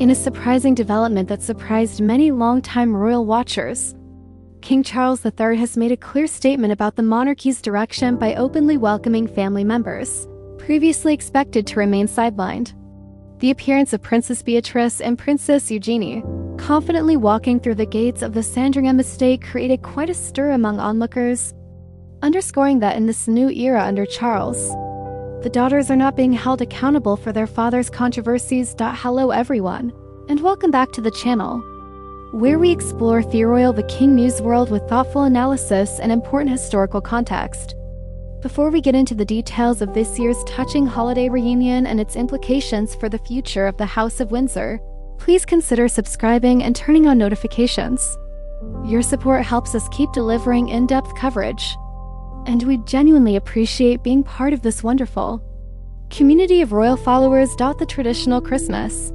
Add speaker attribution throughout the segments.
Speaker 1: In a surprising development that surprised many longtime royal watchers, King Charles III has made a clear statement about the monarchy's direction by openly welcoming family members, previously expected to remain sidelined. The appearance of Princess Beatrice and Princess Eugenie, confidently walking through the gates of the Sandringham estate, created quite a stir among onlookers, underscoring that in this new era under Charles, the daughters are not being held accountable for their father's controversies. Hello everyone, and welcome back to the channel, where we explore the royal the King news world with thoughtful analysis and important historical context. Before we get into the details of this year's touching holiday reunion and its implications for the future of the House of Windsor, please consider subscribing and turning on notifications. Your support helps us keep delivering in-depth coverage, and we genuinely appreciate being part of this wonderful community of royal followers. The traditional Christmas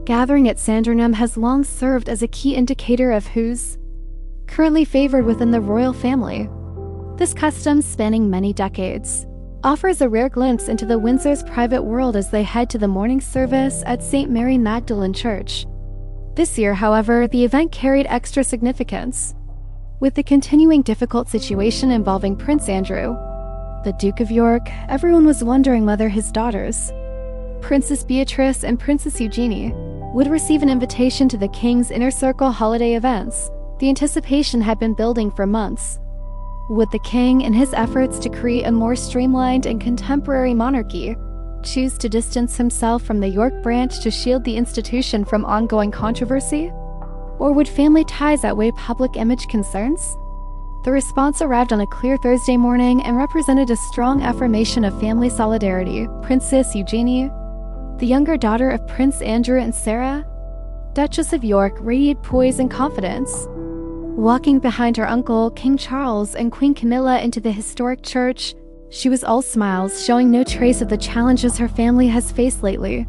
Speaker 1: gathering at Sandringham has long served as a key indicator of who's currently favored within the royal family. This custom, spanning many decades, offers a rare glimpse into the Windsor's private world as they head to the morning service at St. Mary Magdalene Church. This year, however, the event carried extra significance, with the continuing difficult situation involving Prince Andrew, the Duke of York. Everyone was wondering whether his daughters, Princess Beatrice and Princess Eugenie, would receive an invitation to the King's Inner Circle holiday events. The anticipation had been building for months. Would the King, in his efforts to create a more streamlined and contemporary monarchy, choose to distance himself from the York branch to shield the institution from ongoing controversy? Or would family ties outweigh public image concerns? The response arrived on a clear Thursday morning and represented a strong affirmation of family solidarity. Princess Eugenie, the younger daughter of Prince Andrew and Sarah, Duchess of York, radiated poise and confidence, walking behind her uncle, King Charles, and Queen Camilla into the historic church. She was all smiles, showing no trace of the challenges her family has faced lately.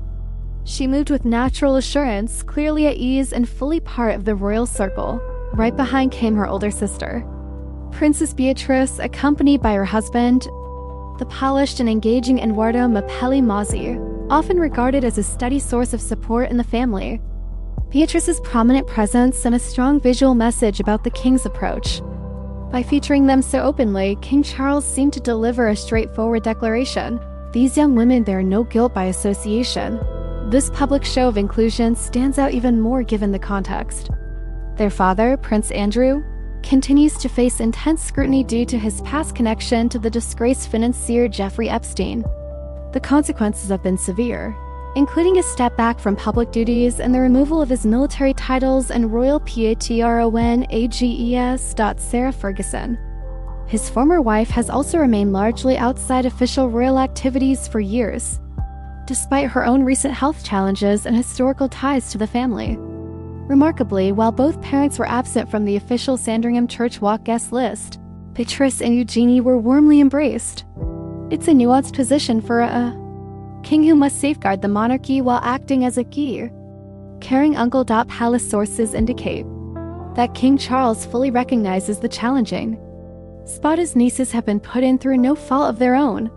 Speaker 1: She moved with natural assurance, clearly at ease and fully part of the royal circle. Right behind came her older sister, Princess Beatrice, accompanied by her husband, the polished and engaging Edoardo Mapelli Mozzi, often regarded as a steady source of support in the family. Beatrice's prominent presence sent a strong visual message about the King's approach. By featuring them so openly, King Charles seemed to deliver a straightforward declaration. These young women bear no guilt by association. This public show of inclusion stands out even more given the context. Their father, Prince Andrew, continues to face intense scrutiny due to his past connection to the disgraced financier Jeffrey Epstein. The consequences have been severe, including a step back from public duties and the removal of his military titles and royal patronages. Sarah Ferguson, his former wife, has also remained largely outside official royal activities for years, despite her own recent health challenges and historical ties to the family. Remarkably, while both parents were absent from the official Sandringham Church Walk guest list, Beatrice and Eugenie were warmly embraced. It's a nuanced position for a king who must safeguard the monarchy while acting as a key, caring uncle. Palace sources indicate that King Charles fully recognizes the challenging spot his nieces have been put in through no fault of their own.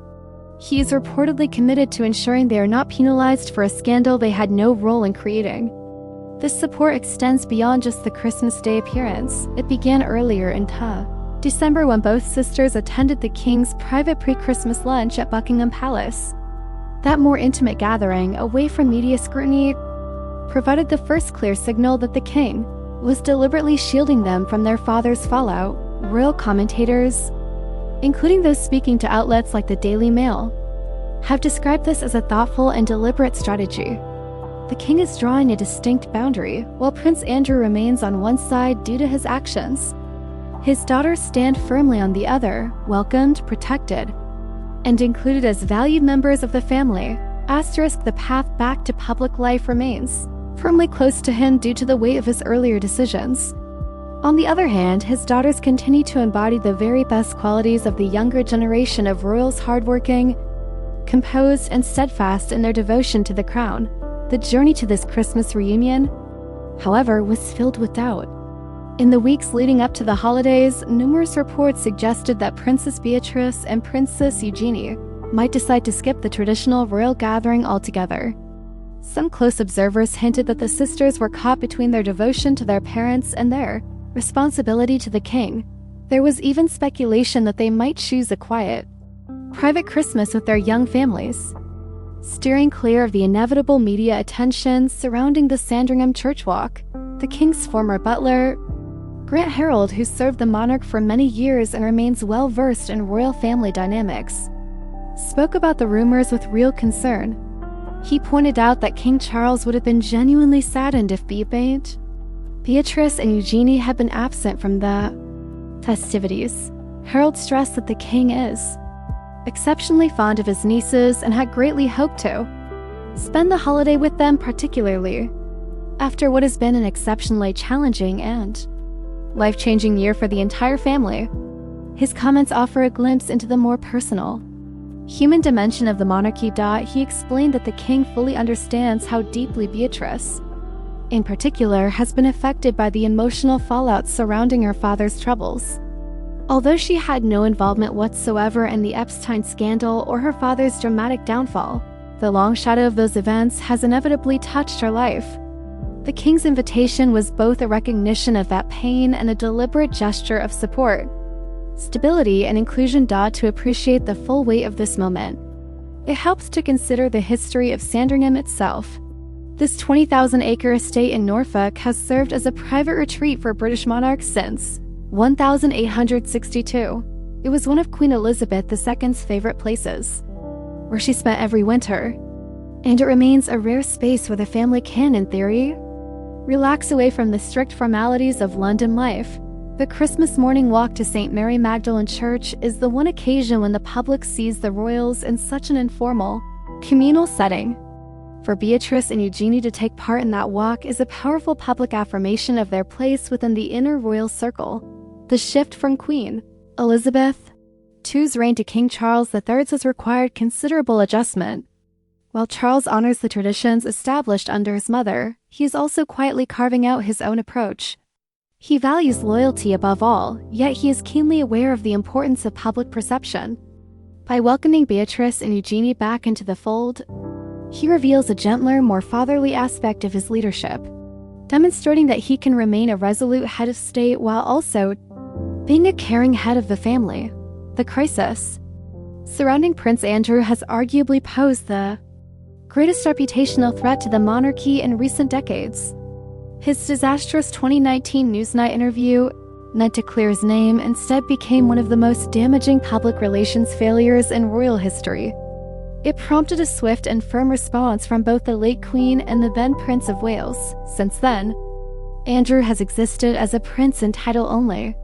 Speaker 1: He is reportedly committed to ensuring they are not penalized for a scandal they had no role in creating. This support extends beyond just the Christmas Day appearance. It began earlier in December when both sisters attended the King's private pre-Christmas lunch at Buckingham Palace. That more intimate gathering, away from media scrutiny, provided the first clear signal that the King was deliberately shielding them from their father's fallout. Royal commentators, including those speaking to outlets like the Daily Mail, have described this as a thoughtful and deliberate strategy. The King is drawing a distinct boundary, while Prince Andrew remains on one side due to his actions. His daughters stand firmly on the other, welcomed, protected, and included as valued members of the family. The path back to public life remains firmly close to him due to the weight of his earlier decisions. On the other hand, his daughters continue to embody the very best qualities of the younger generation of royals: hardworking, composed, and steadfast in their devotion to the crown. The journey to this Christmas reunion, however, was filled with doubt. In the weeks leading up to the holidays, numerous reports suggested that Princess Beatrice and Princess Eugenie might decide to skip the traditional royal gathering altogether. Some close observers hinted that the sisters were caught between their devotion to their parents and their responsibility to the king. There was even speculation that they might choose a quiet, private Christmas with their young families, steering clear of the inevitable media attention surrounding the Sandringham church walk. The king's former butler, Grant Harold, who served the monarch for many years and remains well-versed in royal family dynamics, spoke about the rumors with real concern. He pointed out that King Charles would have been genuinely saddened if Beatrice and Eugenie had been absent from the festivities. Harold stressed that the king is exceptionally fond of his nieces and had greatly hoped to spend the holiday with them, particularly after what has been an exceptionally challenging and life-changing year for the entire family. His comments offer a glimpse into the more personal, human dimension of the monarchy. He explained that the king fully understands how deeply Beatrice, in particular, has been affected by the emotional fallout surrounding her father's troubles. Although she had no involvement whatsoever in the Epstein scandal or her father's dramatic downfall, the long shadow of those events has inevitably touched her life. The king's invitation was both a recognition of that pain and a deliberate gesture of support, stability, and inclusion. To appreciate the full weight of this moment, it helps to consider the history of Sandringham itself. This 20,000-acre estate in Norfolk has served as a private retreat for British monarchs since 1862. It was one of Queen Elizabeth II's favorite places, where she spent every winter, and it remains a rare space where the family can, in theory, relax away from the strict formalities of London life. The Christmas morning walk to St. Mary Magdalene Church is the one occasion when the public sees the royals in such an informal, communal setting. For Beatrice and Eugenie to take part in that walk is a powerful public affirmation of their place within the inner royal circle. The shift from Queen Elizabeth II's reign to King Charles III's has required considerable adjustment. While Charles honors the traditions established under his mother, he is also quietly carving out his own approach. He values loyalty above all, yet he is keenly aware of the importance of public perception. By welcoming Beatrice and Eugenie back into the fold, he reveals a gentler, more fatherly aspect of his leadership, demonstrating that he can remain a resolute head of state while also being a caring head of the family. The crisis surrounding Prince Andrew has arguably posed the greatest reputational threat to the monarchy in recent decades. His disastrous 2019 Newsnight interview, meant to clear his name, instead became one of the most damaging public relations failures in royal history. It prompted a swift and firm response from both the late Queen and the then Prince of Wales. Since then, Andrew has existed as a prince in title only,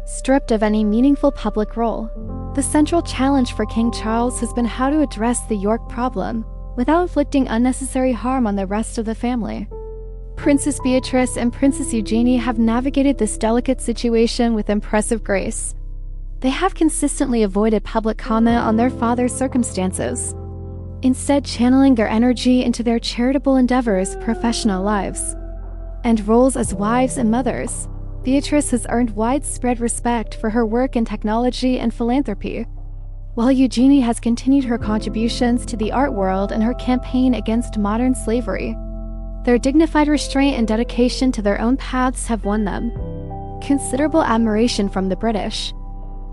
Speaker 1: stripped of any meaningful public role. The central challenge for King Charles has been how to address the York problem without inflicting unnecessary harm on the rest of the family. Princess Beatrice and Princess Eugenie have navigated this delicate situation with impressive grace. They have consistently avoided public comment on their father's circumstances, instead channeling their energy into their charitable endeavors, professional lives, and roles as wives and mothers. Beatrice has earned widespread respect for her work in technology and philanthropy, while Eugenie has continued her contributions to the art world and her campaign against modern slavery. Their dignified restraint and dedication to their own paths have won them considerable admiration from the British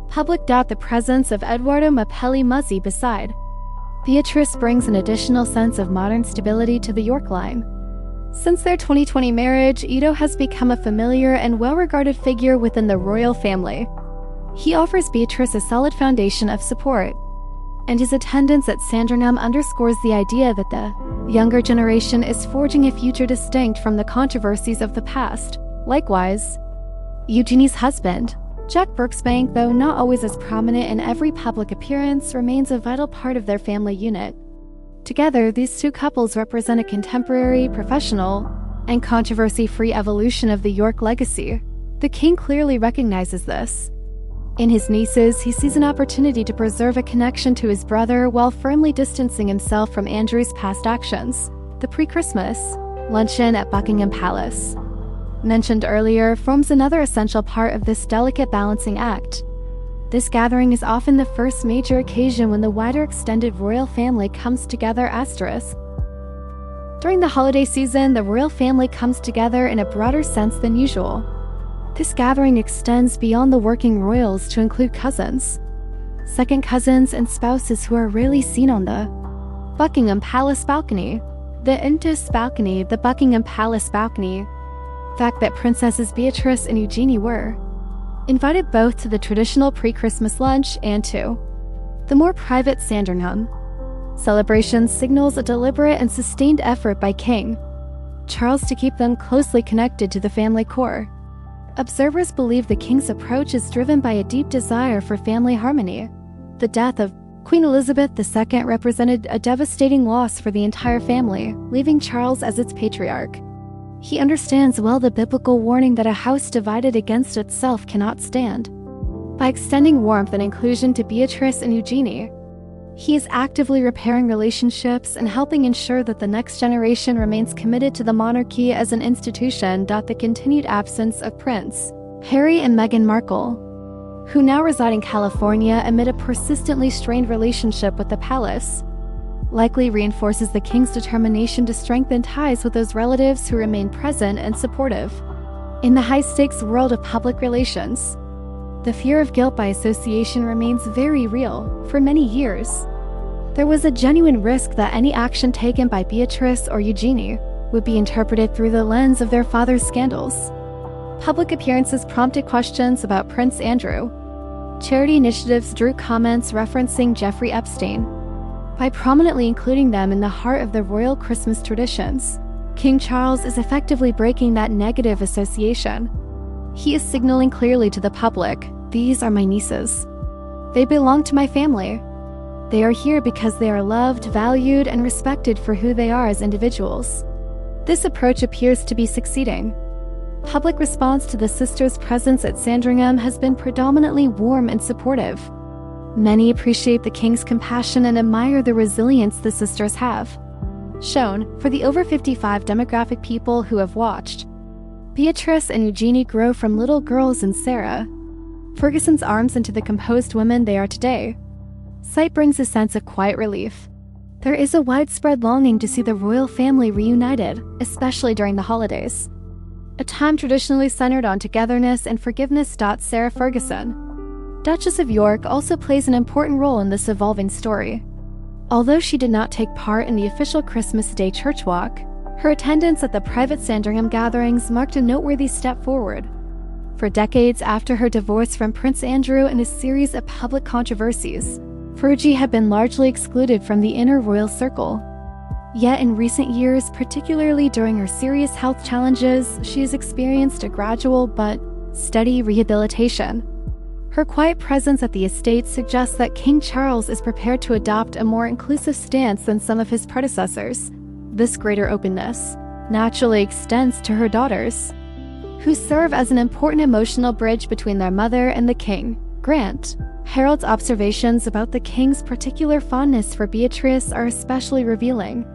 Speaker 1: public. The presence of Edoardo Mapelli Muzzi beside Beatrice brings an additional sense of modern stability to the York line. Since their 2020 marriage, Edo has become a familiar and well-regarded figure within the royal family. He offers Beatrice a solid foundation of support, and his attendance at Sandringham underscores the idea that the younger generation is forging a future distinct from the controversies of the past. Likewise, Eugenie's husband, Jack Brooksbank, though not always as prominent in every public appearance, remains a vital part of their family unit. Together, these two couples represent a contemporary, professional, and controversy-free evolution of the York legacy. The king clearly recognizes this. In his nieces, he sees an opportunity to preserve a connection to his brother while firmly distancing himself from Andrew's past actions. The pre-Christmas luncheon at Buckingham Palace, mentioned earlier, forms another essential part of this delicate balancing act. This gathering is often the first major occasion when the wider extended royal family comes together. During the holiday season, the royal family comes together in a broader sense than usual. This gathering extends beyond the working royals to include cousins, second cousins, and spouses who are rarely seen on the Buckingham Palace balcony. The Buckingham Palace balcony. Fact that Princesses Beatrice and Eugenie were invited both to the traditional pre-Christmas lunch and to the more private Sandringham celebration signals a deliberate and sustained effort by King Charles to keep them closely connected to the family core. Observers believe the king's approach is driven by a deep desire for family harmony. The death of Queen Elizabeth II represented a devastating loss for the entire family, leaving Charles as its patriarch. He understands well the biblical warning that a house divided against itself cannot stand. By extending warmth and inclusion to Beatrice and Eugenie, he is actively repairing relationships and helping ensure that the next generation remains committed to the monarchy as an institution. The continued absence of Prince Harry and Meghan Markle, who now reside in California amid a persistently strained relationship with the palace, likely reinforces the king's determination to strengthen ties with those relatives who remain present and supportive. In the high-stakes world of public relations, the fear of guilt by association remains very real. For many years, there was a genuine risk that any action taken by Beatrice or Eugenie would be interpreted through the lens of their father's scandals. Public appearances prompted questions about Prince Andrew. Charity initiatives drew comments referencing Jeffrey Epstein. By prominently including them in the heart of the royal Christmas traditions, King Charles is effectively breaking that negative association. He is signaling clearly to the public, "These are my nieces. They belong to my family. They are here because they are loved, valued, and respected for who they are as individuals." This approach appears to be succeeding. Public response to the sisters' presence at Sandringham has been predominantly warm and supportive. Many appreciate the king's compassion and admire the resilience the sisters have shown. For the over 55 demographic people who have watched Beatrice and Eugenie grow from little girls in Sarah Ferguson's arms into the composed women they are today, sight brings a sense of quiet relief. There is a widespread longing to see the royal family reunited, especially during the holidays, a time traditionally centered on togetherness and forgiveness. Sarah Ferguson, Duchess of York, also plays an important role in this evolving story. Although she did not take part in the official Christmas Day church walk, her attendance at the private Sandringham gatherings marked a noteworthy step forward. For decades after her divorce from Prince Andrew and a series of public controversies, Fergie had been largely excluded from the inner royal circle. Yet in recent years, particularly during her serious health challenges, she has experienced a gradual but steady rehabilitation. Her quiet presence at the estate suggests that King Charles is prepared to adopt a more inclusive stance than some of his predecessors. This greater openness naturally extends to her daughters, who serve as an important emotional bridge between their mother and the king. Grant Harold's observations about the king's particular fondness for Beatrice are especially revealing.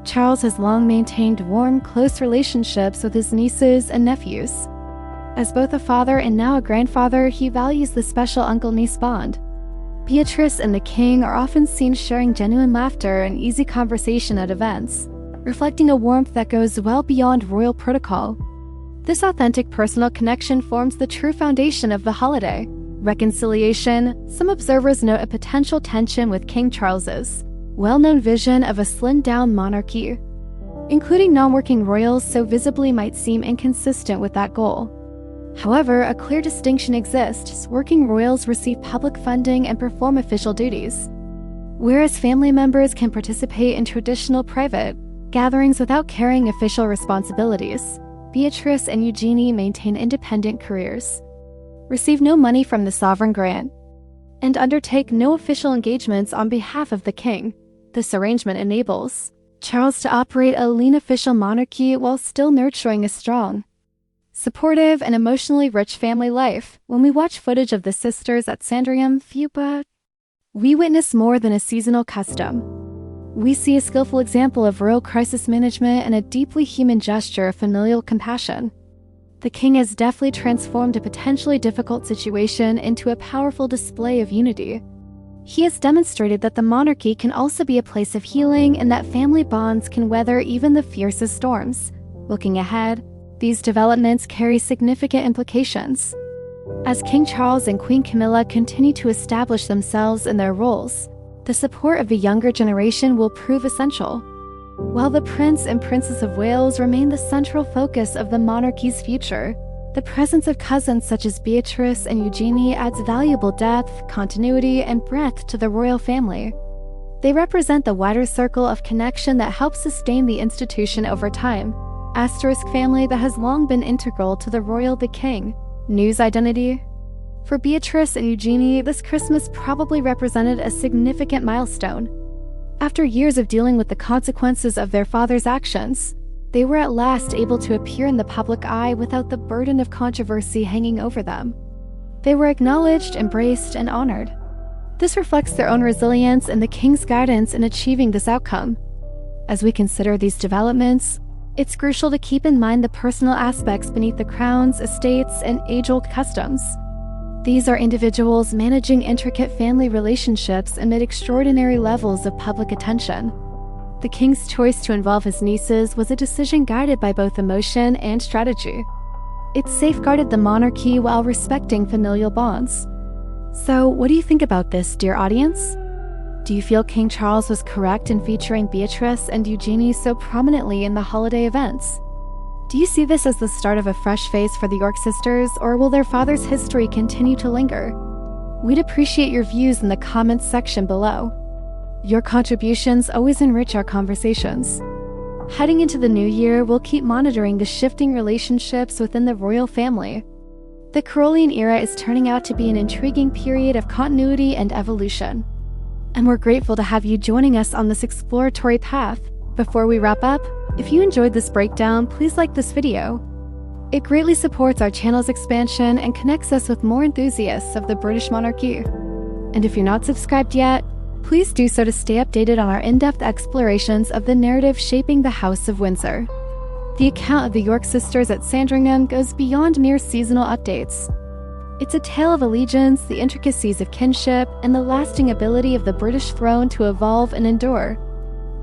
Speaker 1: Charles has long maintained warm, close relationships with his nieces and nephews. As both a father and now a grandfather, he values the special uncle-niece bond. Beatrice and the king are often seen sharing genuine laughter and easy conversation at events, reflecting a warmth that goes well beyond royal protocol. This authentic personal connection forms the true foundation of the holiday. Reconciliation. Some observers note a potential tension with King Charles's well-known vision of a slimmed-down monarchy. Including non-working royals so visibly might seem inconsistent with that goal. However, a clear distinction exists. Working royals receive public funding and perform official duties, whereas family members can participate in traditional private gatherings without carrying official responsibilities. Beatrice and Eugenie maintain independent careers, receive no money from the sovereign grant, and undertake no official engagements on behalf of the king. This arrangement enables Charles to operate a lean official monarchy while still nurturing a strong, supportive, and emotionally rich family life. When we watch footage of the sisters at Sandringham, we witness more than a seasonal custom. We see a skillful example of royal crisis management and a deeply human gesture of familial compassion. The king has deftly transformed a potentially difficult situation into a powerful display of unity. He has demonstrated that the monarchy can also be a place of healing and that family bonds can weather even the fiercest storms. Looking ahead, these developments carry significant implications. As King Charles and Queen Camilla continue to establish themselves in their roles, the support of the younger generation will prove essential. While the Prince and Princess of Wales remain the central focus of the monarchy's future, the presence of cousins such as Beatrice and Eugenie adds valuable depth, continuity, and breadth to the royal family. They represent the wider circle of connection that helps sustain the institution over time. Asterisk family that has long been integral to the royal the king. News identity. For Beatrice and Eugenie, this Christmas probably represented a significant milestone. After years of dealing with the consequences of their father's actions, they were at last able to appear in the public eye without the burden of controversy hanging over them. They were acknowledged, embraced, and honored. This reflects their own resilience and the king's guidance in achieving this outcome. As we consider these developments, it's crucial to keep in mind the personal aspects beneath the crowns, estates, and age-old customs. These are individuals managing intricate family relationships amid extraordinary levels of public attention. The king's choice to involve his nieces was a decision guided by both emotion and strategy. It safeguarded the monarchy while respecting familial bonds. So, what do you think about this, dear audience? Do you feel King Charles was correct in featuring Beatrice and Eugenie so prominently in the holiday events? Do you see this as the start of a fresh phase for the York sisters, or will their father's history continue to linger? We'd appreciate your views in the comments section below. Your contributions always enrich our conversations. Heading into the new year, we'll keep monitoring the shifting relationships within the royal family. The Carolingian era is turning out to be an intriguing period of continuity and evolution. And we're grateful to have you joining us on this exploratory path. Before we wrap up, if you enjoyed this breakdown, please like this video. It greatly supports our channel's expansion and connects us with more enthusiasts of the British monarchy. And if you're not subscribed yet, please do so to stay updated on our in-depth explorations of the narrative shaping the House of Windsor. The account of the York sisters at Sandringham goes beyond mere seasonal updates. It's a tale of allegiance, the intricacies of kinship, and the lasting ability of the British throne to evolve and endure.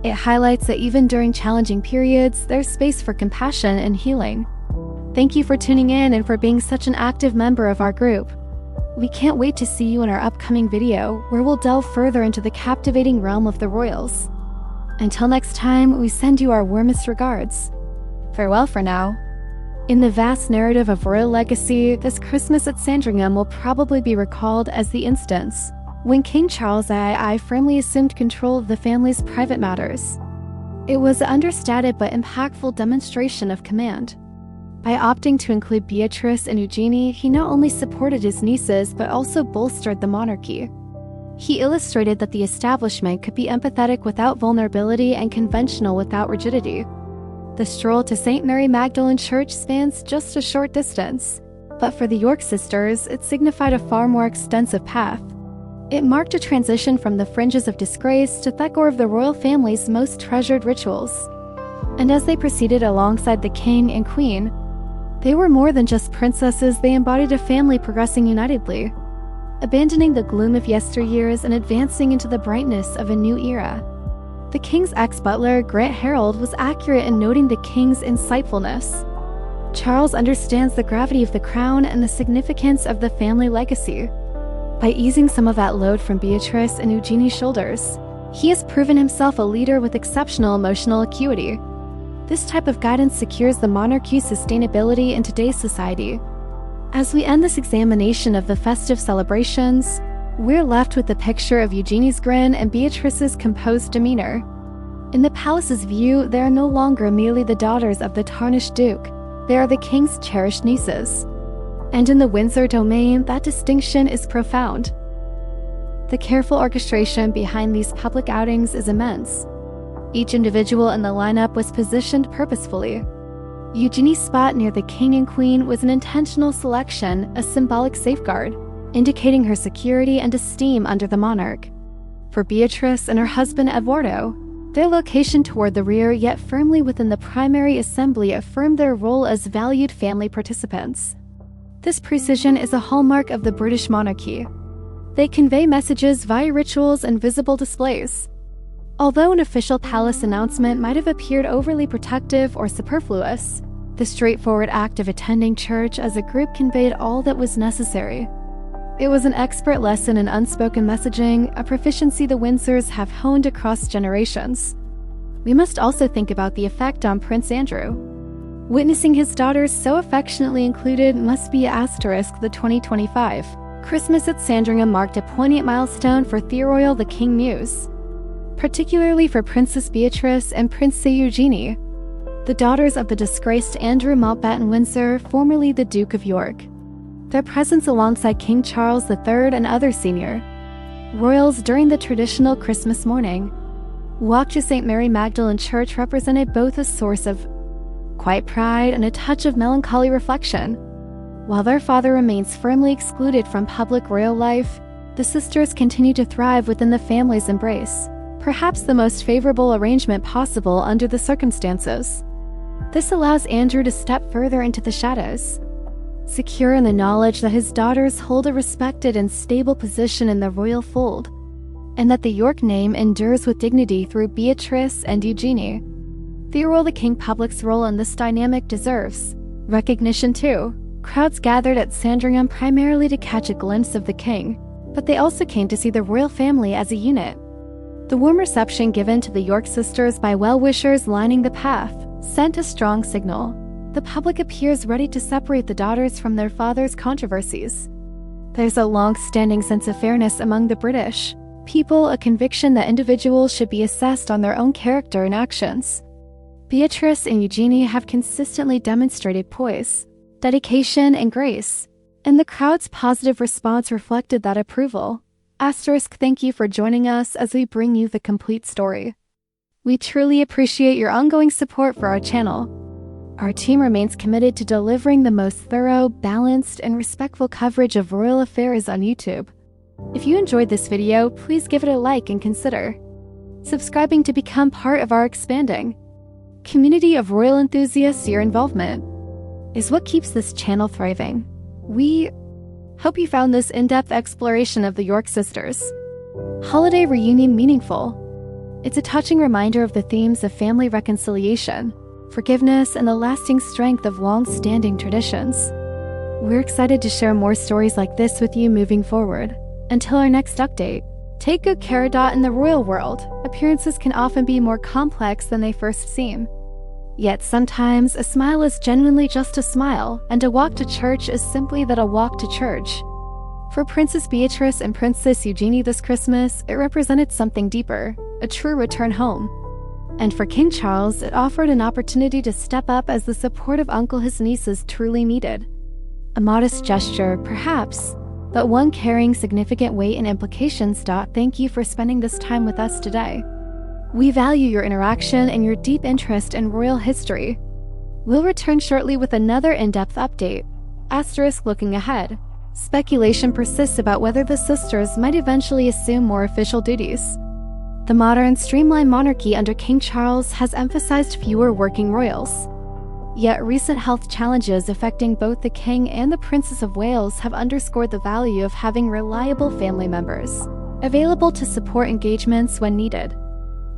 Speaker 1: It highlights that even during challenging periods, there's space for compassion and healing. Thank you for tuning in and for being such an active member of our group. We can't wait to see you in our upcoming video, where we'll delve further into the captivating realm of the royals. Until next time, we send you our warmest regards. Farewell for now. In the vast narrative of royal legacy, this Christmas at Sandringham will probably be recalled as the instance when King Charles II firmly assumed control of the family's private matters. It was an understated but impactful demonstration of command. By opting to include Beatrice and Eugenie, he not only supported his nieces but also bolstered the monarchy. He illustrated that the establishment could be empathetic without vulnerability and conventional without rigidity. The stroll to St. Mary Magdalene Church spans just a short distance, but for the York sisters, it signified a far more extensive path. It marked a transition from the fringes of disgrace to the core of the royal family's most treasured rituals. And as they proceeded alongside the king and queen, they were more than just princesses, they embodied a family progressing unitedly, abandoning the gloom of yesteryears and advancing into the brightness of a new era. The king's ex-butler, Grant Harold, was accurate in noting the king's insightfulness. Charles understands the gravity of the crown and the significance of the family legacy. By easing some of that load from Beatrice and Eugenie's shoulders, he has proven himself a leader with exceptional emotional acuity. This type of guidance secures the monarchy's sustainability in today's society. As we end this examination of the festive celebrations, we're left with the picture of Eugenie's grin and Beatrice's composed demeanor. In the palace's view, they are no longer merely the daughters of the tarnished duke. They are the king's cherished nieces. And in the Windsor domain, that distinction is profound. The careful orchestration behind these public outings is immense. Each individual in the lineup was positioned purposefully. Eugenie's spot near the king and queen was an intentional selection, a symbolic safeguard, indicating her security and esteem under the monarch. For Beatrice and her husband Eduardo, their location toward the rear yet firmly within the primary assembly affirmed their role as valued family participants. This precision is a hallmark of the British monarchy. They convey messages via rituals and visible displays. Although an official palace announcement might have appeared overly protective or superfluous, the straightforward act of attending church as a group conveyed all that was necessary. It was an expert lesson in unspoken messaging, a proficiency the Windsors have honed across generations. We must also think about the effect on Prince Andrew. Witnessing his daughters so affectionately included must be *. The 2025 Christmas at Sandringham marked a poignant milestone for Royal the King Muse, particularly for Princess Beatrice and Princess Eugenie, the daughters of the disgraced Andrew Mountbatten Windsor, formerly the Duke of York. Their presence alongside King Charles III and other senior royals during the traditional Christmas morning walk to St. Mary Magdalene Church represented both a source of quiet pride and a touch of melancholy reflection. While their father remains firmly excluded from public royal life, the sisters continue to thrive within the family's embrace, perhaps the most favorable arrangement possible under the circumstances. This allows Andrew to step further into the shadows, secure in the knowledge that his daughters hold a respected and stable position in the royal fold, and that the York name endures with dignity through Beatrice and Eugenie. Royal the King public's role in this dynamic deserves recognition too. Crowds gathered at Sandringham primarily to catch a glimpse of the king, but they also came to see the royal family as a unit. The warm reception given to the York sisters by well-wishers lining the path sent a strong signal. The public appears ready to separate the daughters from their father's controversies. There's a long-standing sense of fairness among the British people, a conviction that individuals should be assessed on their own character and actions. Beatrice and Eugenie have consistently demonstrated poise, dedication, and grace, and the crowd's positive response reflected that approval. Thank you for joining us as we bring you the complete story. We truly appreciate your ongoing support for our channel. Our team remains committed to delivering the most thorough, balanced, and respectful coverage of royal affairs on YouTube. If you enjoyed this video, please give it a like and consider subscribing to become part of our expanding community of royal enthusiasts. Your involvement is what keeps this channel thriving. We hope you found this in-depth exploration of the York sisters' holiday reunion meaningful. It's a touching reminder of the themes of family reconciliation, forgiveness, and the lasting strength of long-standing traditions. We're excited to share more stories like this with you moving forward. Until our next update, take good care. In the royal world, appearances can often be more complex than they first seem. Yet sometimes a smile is genuinely just a smile, and a walk to church is simply that, a walk to church. For Princess Beatrice and Princess Eugenie this Christmas, it represented something deeper, a true return home. And for King Charles, it offered an opportunity to step up as the supportive uncle his nieces truly needed. A modest gesture, perhaps, but one carrying significant weight and implications. Thank you for spending this time with us today. We value your interaction and your deep interest in royal history. We'll return shortly with another in-depth update. Looking ahead, speculation persists about whether the sisters might eventually assume more official duties. The modern, streamlined monarchy under King Charles has emphasized fewer working royals. Yet recent health challenges affecting both the King and the Princess of Wales have underscored the value of having reliable family members available to support engagements when needed.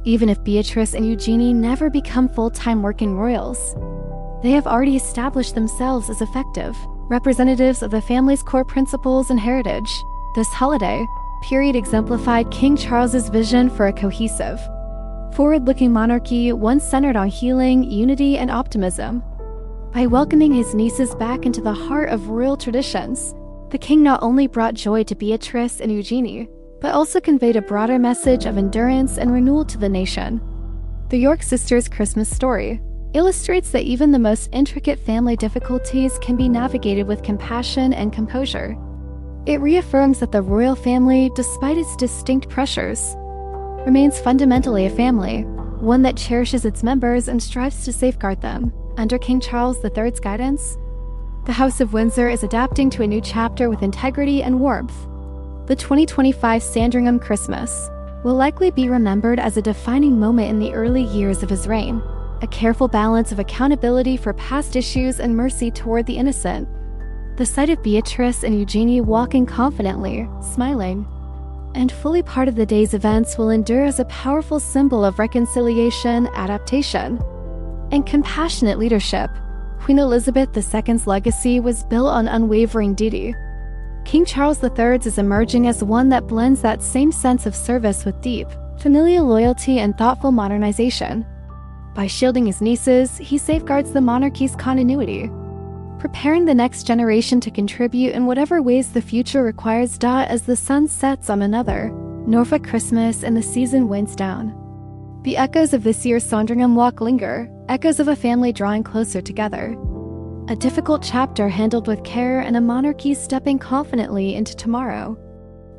Speaker 1: Even if Beatrice and Eugenie never become full-time working royals, they have already established themselves as effective representatives of the family's core principles and heritage. This holiday period exemplified King Charles's vision for a cohesive, forward-looking monarchy, one centered on healing, unity, and optimism. By welcoming his nieces back into the heart of royal traditions, the king not only brought joy to Beatrice and Eugenie, but also conveyed a broader message of endurance and renewal to the nation. The York sisters' Christmas story illustrates that even the most intricate family difficulties can be navigated with compassion and composure. It reaffirms that the royal family, despite its distinct pressures, remains fundamentally a family, one that cherishes its members and strives to safeguard them. Under King Charles III's guidance, the House of Windsor is adapting to a new chapter with integrity and warmth. The 2025 Sandringham Christmas will likely be remembered as a defining moment in the early years of his reign, a careful balance of accountability for past issues and mercy toward the innocent. The sight of Beatrice and Eugenie walking confidently, smiling, and fully part of the day's events will endure as a powerful symbol of reconciliation, adaptation, and compassionate leadership. Queen Elizabeth II's legacy was built on unwavering duty. King Charles III is emerging as one that blends that same sense of service with deep, familial loyalty and thoughtful modernization. By shielding his nieces, he safeguards the monarchy's continuity, preparing the next generation to contribute in whatever ways the future requires. As the sun sets on another Norfolk Christmas and the season winds down, the echoes of this year's Sandringham Walk linger, echoes of a family drawing closer together. A difficult chapter handled with care and a monarchy stepping confidently into tomorrow.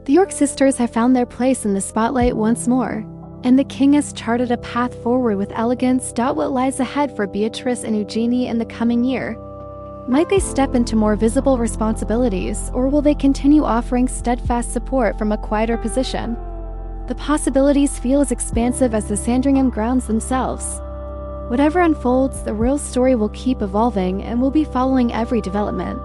Speaker 1: The York sisters have found their place in the spotlight once more, and the king has charted a path forward with elegance. What lies ahead for Beatrice and Eugenie in the coming year? Might they step into more visible responsibilities, or will they continue offering steadfast support from a quieter position? The possibilities feel as expansive as the Sandringham grounds themselves. Whatever unfolds, the royal story will keep evolving, and we'll be following every development.